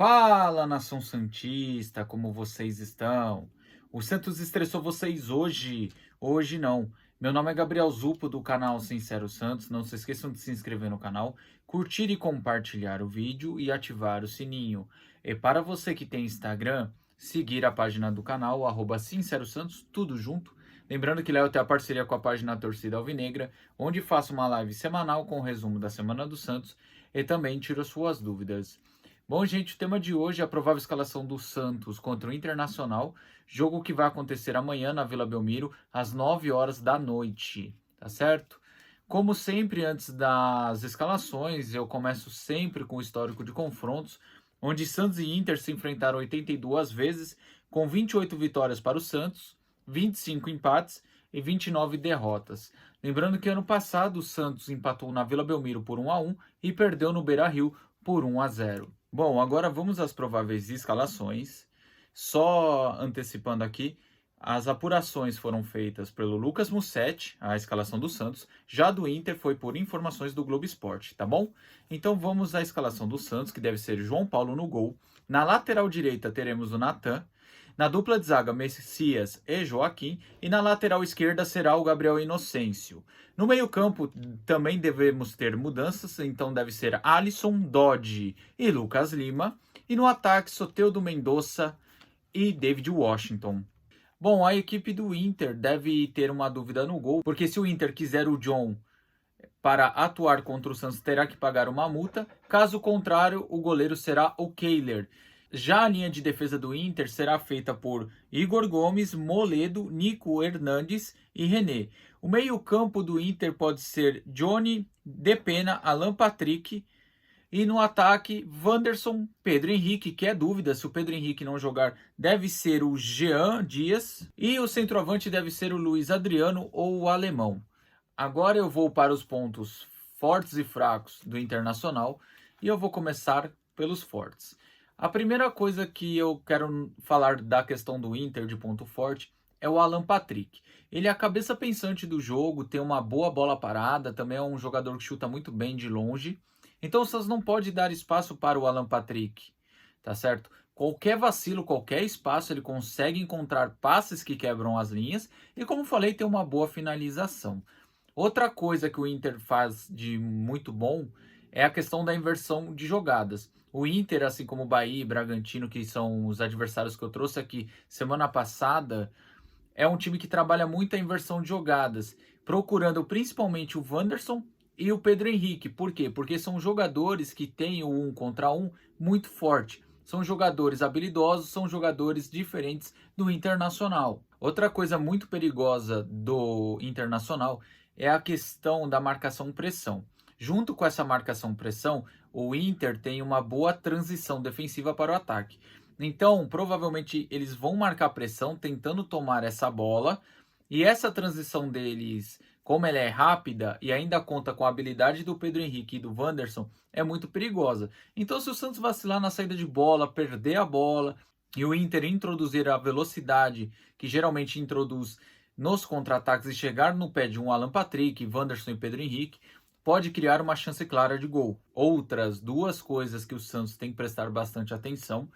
Fala, nação santista, como vocês estão? O Santos estressou vocês hoje? Hoje não. Meu nome é Gabriel Zupo, do canal Sincero Santos. Não se esqueçam de se inscrever no canal, curtir e compartilhar o vídeo e ativar o sininho. E para você que tem Instagram, seguir a página do canal, Sincero Santos, tudo junto. Lembrando que lá eu tenho a parceria com a página Torcida Alvinegra, onde faço uma live semanal com o resumo da Semana do Santos e também tiro suas dúvidas. Bom, gente, o tema de hoje é a provável escalação do Santos contra o Internacional, jogo que vai acontecer amanhã na Vila Belmiro, às 9 horas da noite, tá certo? Como sempre, antes das escalações, eu começo sempre com o histórico de confrontos, onde Santos e Inter se enfrentaram 82 vezes, com 28 vitórias para o Santos, 25 empates e 29 derrotas. Lembrando que ano passado o Santos empatou na Vila Belmiro por 1-1 e perdeu no Beira-Rio por 1-0. Bom, agora vamos às prováveis escalações. Só antecipando aqui, as apurações foram feitas pelo Lucas Mussetti, a escalação do Santos. Já do Inter foi por informações do Globo Esporte, tá bom? Então vamos à escalação do Santos, que deve ser João Paulo no gol. Na lateral direita teremos o Natan. Na dupla de zaga, Messias e Joaquim. E na lateral esquerda será o Gabriel Inocêncio. No meio-campo também devemos ter mudanças, então deve ser Alisson, Dodge e Lucas Lima. E no ataque, Soteldo Mendonça e David Washington. Bom, a equipe do Inter deve ter uma dúvida no gol, porque se o Inter quiser o John para atuar contra o Santos, terá que pagar uma multa. Caso contrário, o goleiro será o Kehler. Já a linha de defesa do Inter será feita por Igor Gomes, Moledo, Nico Hernandes e René. O meio-campo do Inter pode ser Johnny, Depena, Alan Patrick. E no ataque, Wanderson, Pedro Henrique, que é dúvida se o Pedro Henrique não jogar, deve ser o Jean Dias. E o centroavante deve ser o Luiz Adriano ou o Alemão. Agora eu vou para os pontos fortes e fracos do Internacional e eu vou começar pelos fortes. A primeira coisa que eu quero falar da questão do Inter de ponto forte é o Alan Patrick. Ele é a cabeça pensante do jogo, tem uma boa bola parada, também é um jogador que chuta muito bem de longe. Então o Santos não pode dar espaço para o Alan Patrick, tá certo? Qualquer vacilo, qualquer espaço, ele consegue encontrar passes que quebram as linhas e, como falei, tem uma boa finalização. Outra coisa que o Inter faz de muito bom é a questão da inversão de jogadas. O Inter, assim como o Bahia e Bragantino, que são os adversários que eu trouxe aqui semana passada, é um time que trabalha muito a inversão de jogadas, procurando principalmente o Wanderson e o Pedro Henrique. Por quê? Porque são jogadores que têm o 1 contra 1 muito forte. São jogadores habilidosos, são jogadores diferentes do Internacional. Outra coisa muito perigosa do Internacional é a questão da marcação-pressão. Junto com essa marcação-pressão, o Inter tem uma boa transição defensiva para o ataque. Então, provavelmente eles vão marcar pressão tentando tomar essa bola, e essa transição deles, como ela é rápida e ainda conta com a habilidade do Pedro Henrique e do Wanderson, é muito perigosa. Então, se o Santos vacilar na saída de bola, perder a bola e o Inter introduzir a velocidade que geralmente introduz nos contra-ataques e chegar no pé de um Alan Patrick, Wanderson e Pedro Henrique, pode criar uma chance clara de gol. Outras duas coisas que o Santos tem que prestar bastante atenção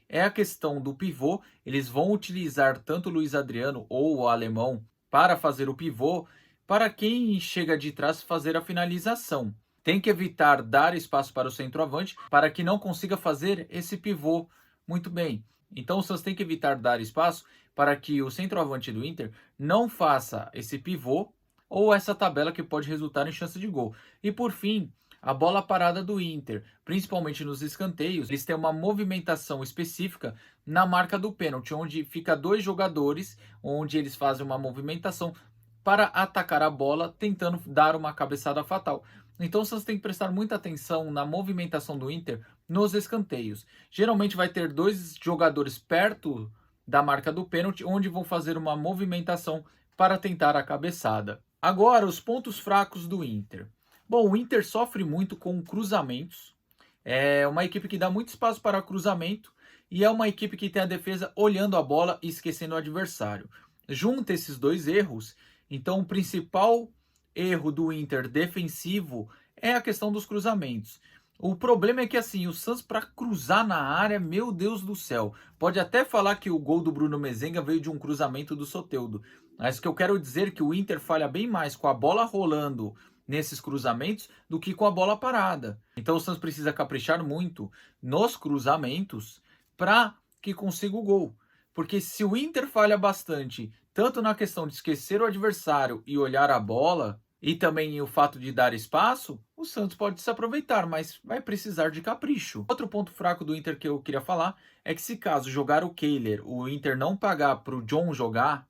é a questão do pivô. Eles vão utilizar tanto o Luiz Adriano ou o Alemão para fazer o pivô, para quem chega de trás fazer a finalização. Tem que evitar dar espaço para o centroavante para que não consiga fazer esse pivô muito bem. Então o Santos tem que evitar dar espaço para que o centroavante do Inter não faça esse pivô ou essa tabela que pode resultar em chance de gol. E por fim, a bola parada do Inter, principalmente nos escanteios, eles têm uma movimentação específica na marca do pênalti, onde fica dois jogadores, onde eles fazem uma movimentação para atacar a bola, tentando dar uma cabeçada fatal. Então vocês têm que prestar muita atenção na movimentação do Inter nos escanteios. Geralmente vai ter dois jogadores perto da marca do pênalti, onde vão fazer uma movimentação para tentar a cabeçada. Agora, os pontos fracos do Inter. Bom, o Inter sofre muito com cruzamentos. É uma equipe que dá muito espaço para cruzamento e é uma equipe que tem a defesa olhando a bola e esquecendo o adversário. Junta esses dois erros, então o principal erro do Inter defensivo é a questão dos cruzamentos. O problema é que assim, o Santos para cruzar na área, meu Deus do céu. Pode até falar que o gol do Bruno Mezenga veio de um cruzamento do Soteldo, mas o que eu quero dizer é que o Inter falha bem mais com a bola rolando nesses cruzamentos do que com a bola parada. Então o Santos precisa caprichar muito nos cruzamentos para que consiga o gol. Porque se o Inter falha bastante, tanto na questão de esquecer o adversário e olhar a bola, e também o fato de dar espaço, o Santos pode se aproveitar, mas vai precisar de capricho. Outro ponto fraco do Inter que eu queria falar é que se caso jogar o Kehler, o Inter não pagar para o John jogar,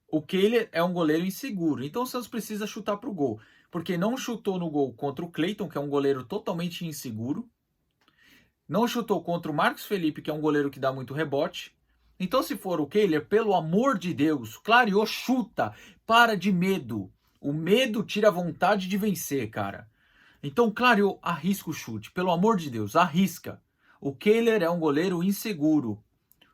o Kehler é um goleiro inseguro. Então o Santos precisa chutar para o gol. Porque não chutou no gol contra o Cleiton, que é um goleiro totalmente inseguro. Não chutou contra o Marcos Felipe, que é um goleiro que dá muito rebote. Então, se for o Kehler, pelo amor de Deus, clareou, chuta. Para de medo. O medo tira a vontade de vencer, cara. Então, clareou, arrisca o chute. Pelo amor de Deus, arrisca. O Kehler é um goleiro inseguro.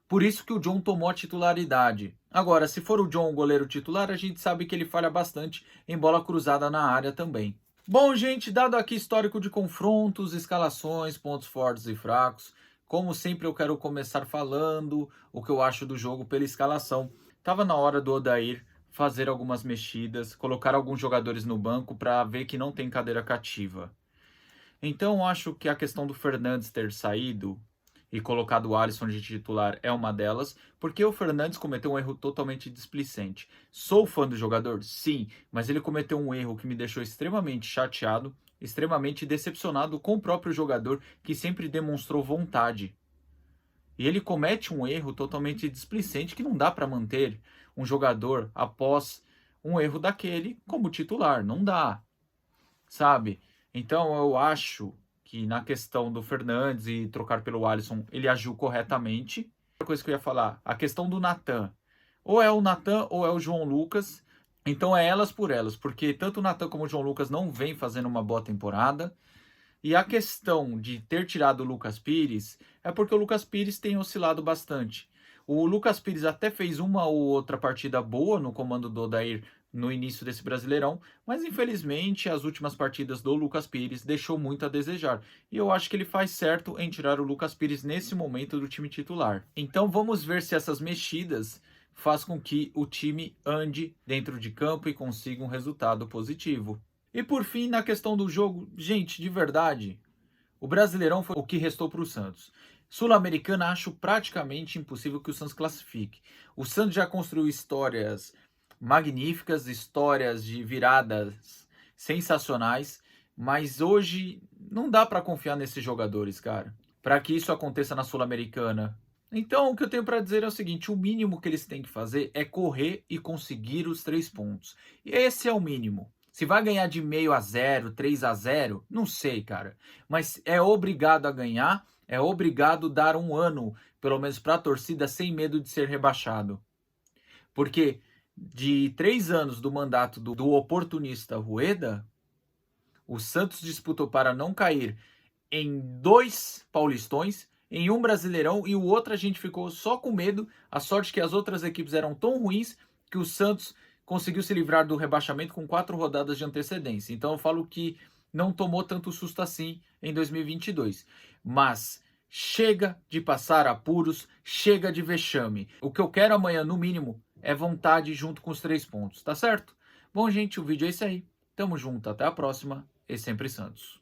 Por isso que o John tomou a titularidade. Agora, se for o John o goleiro titular, a gente sabe que ele falha bastante em bola cruzada na área também. Bom, gente, dado aqui histórico de confrontos, escalações, pontos fortes e fracos, como sempre eu quero começar falando o que eu acho do jogo pela escalação. Tava na hora do Odair fazer algumas mexidas, colocar alguns jogadores no banco para ver que não tem cadeira cativa. Então eu acho que a questão do Fernandes ter saído e colocado o Alisson de titular é uma delas, porque o Fernandes cometeu um erro totalmente displicente. Sou fã do jogador? Sim, mas ele cometeu um erro que me deixou extremamente chateado, extremamente decepcionado com o próprio jogador, que sempre demonstrou vontade. E ele comete um erro totalmente displicente que não dá para manter um jogador após um erro daquele como titular, não dá, sabe? Então eu acho que na questão do Fernandes e trocar pelo Alisson, ele agiu corretamente. Outra coisa que eu ia falar, a questão do Natan. Ou é o Natan ou é o João Lucas. Então é elas por elas, porque tanto o Natan como o João Lucas não vêm fazendo uma boa temporada. E a questão de ter tirado o Lucas Pires é porque o Lucas Pires tem oscilado bastante. O Lucas Pires até fez uma ou outra partida boa no comando do Odair no início desse Brasileirão, mas infelizmente as últimas partidas do Lucas Pires deixou muito a desejar. E eu acho que ele faz certo em tirar o Lucas Pires nesse momento do time titular. Então vamos ver se essas mexidas faz com que o time ande dentro de campo e consiga um resultado positivo. E por fim, na questão do jogo, gente, de verdade, o Brasileirão foi o que restou para o Santos. Sul-Americana, acho praticamente impossível que o Santos classifique. O Santos já construiu histórias magníficas, histórias de viradas sensacionais, mas hoje não dá para confiar nesses jogadores, cara, para que isso aconteça na Sul-Americana. Então, o que eu tenho para dizer é o seguinte: o mínimo que eles têm que fazer é correr e conseguir os 3 pontos. Esse é o mínimo. Se vai ganhar de 0,5 a 0, 3 a 0, não sei, cara. Mas é obrigado a ganhar, é obrigado a dar um ano, pelo menos para a torcida, sem medo de ser rebaixado. Porque de 3 anos do mandato do oportunista Rueda, o Santos disputou para não cair em 2 Paulistões, em um Brasileirão e o outro a gente ficou só com medo. A sorte que as outras equipes eram tão ruins que o Santos conseguiu se livrar do rebaixamento com 4 rodadas de antecedência. Então eu falo que não tomou tanto susto assim em 2022. Mas chega de passar apuros, chega de vexame. O que eu quero amanhã, no mínimo, é vontade junto com os 3 pontos, tá certo? Bom, gente, o vídeo é esse aí. Tamo junto, até a próxima e sempre Santos.